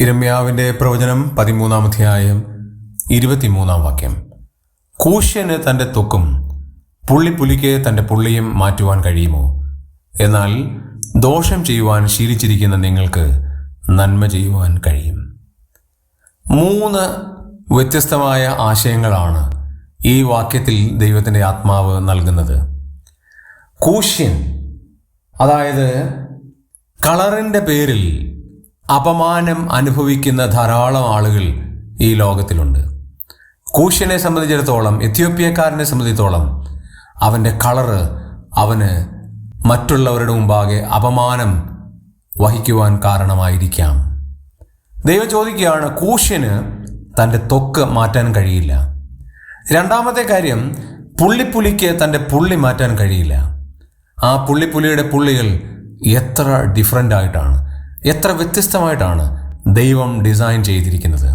യിരെമ്യാവിൻ്റെ പ്രവചനം 13-ാം അധ്യായം 23-ാം വാക്യം. കൂശ്യന് തൻ്റെ ത്വക്കും പുള്ളിപ്പുലിക്ക് തൻ്റെ പുള്ളിയും മാറ്റുവാൻ കഴിയുമോ? എന്നാൽ ദോഷം ചെയ്യുവാൻ ശീലിച്ചിരിക്കുന്ന നിങ്ങൾക്ക് നന്മ ചെയ്യുവാൻ കഴിയും. 3 വ്യത്യസ്തമായ ആശയങ്ങളാണ് ഈ വാക്യത്തിൽ ദൈവത്തിൻ്റെ ആത്മാവ് നൽകുന്നത്. കൂശ്യൻ, അതായത് കളറിൻ്റെ പേരിൽ അപമാനം അനുഭവിക്കുന്ന ധാരാളം ആളുകൾ ഈ ലോകത്തിലുണ്ട്. കൂശ്യനെ സംബന്ധിച്ചിടത്തോളം, എത്യോപ്യക്കാരനെ സംബന്ധിച്ചിടത്തോളം, അവൻ്റെ കളറ് അവന് മറ്റുള്ളവരുടെ മുമ്പാകെ അപമാനം വഹിക്കുവാൻ കാരണമായിരിക്കാം. ദൈവം ചോദിക്കുകയാണ്, കൂശ്യന് തൻ്റെ ത്വക്ക് മാറ്റാൻ കഴിയില്ല. രണ്ടാമത്തെ കാര്യം, പുള്ളിപ്പുലിക്ക് തൻ്റെ പുള്ളി മാറ്റാൻ കഴിയില്ല. ആ പുള്ളിപ്പുലിയുടെ പുള്ളികൾ എത്ര ഡിഫറൻ്റ് ആയിട്ടാണ്, എത്ര വ്യത്യസ്തമായിട്ടാണ് ദൈവം ഡിസൈൻ ചെയ്തിരിക്കുന്നത്.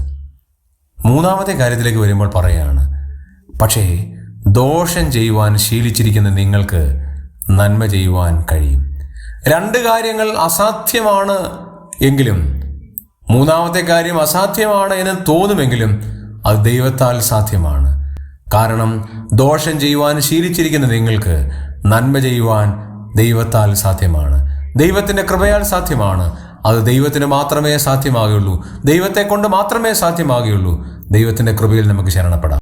മൂന്നാമത്തെ കാര്യത്തിലേക്ക് വരുമ്പോൾ പറയുകയാണ്, പക്ഷേ ദോഷം ചെയ്യുവാൻ ശീലിച്ചിരിക്കുന്ന നിങ്ങൾക്ക് നന്മ ചെയ്യുവാൻ കഴിയും. 2 കാര്യങ്ങൾ അസാധ്യമാണ് എങ്കിലും, മൂന്നാമത്തെ കാര്യം അസാധ്യമാണ് എന്ന് തോന്നുമെങ്കിലും അത് ദൈവത്താൽ സാധ്യമാണ്. കാരണം ദോഷം ചെയ്യുവാൻ ശീലിച്ചിരിക്കുന്ന നിങ്ങൾക്ക് നന്മ ചെയ്യുവാൻ ദൈവത്താൽ സാധ്യമാണ്. ദൈവത്തിൻ്റെ കൃപയാൽ സാധ്യമാണ്. അത് ദൈവത്തിന് മാത്രമേ സാധ്യമാകുകയുള്ളൂ. ദൈവത്തെ കൊണ്ട് മാത്രമേ സാധ്യമാകുകയുള്ളൂ. ദൈവത്തിൻ്റെ കൃപയിൽ നമുക്ക് ശരണപ്പെടാം.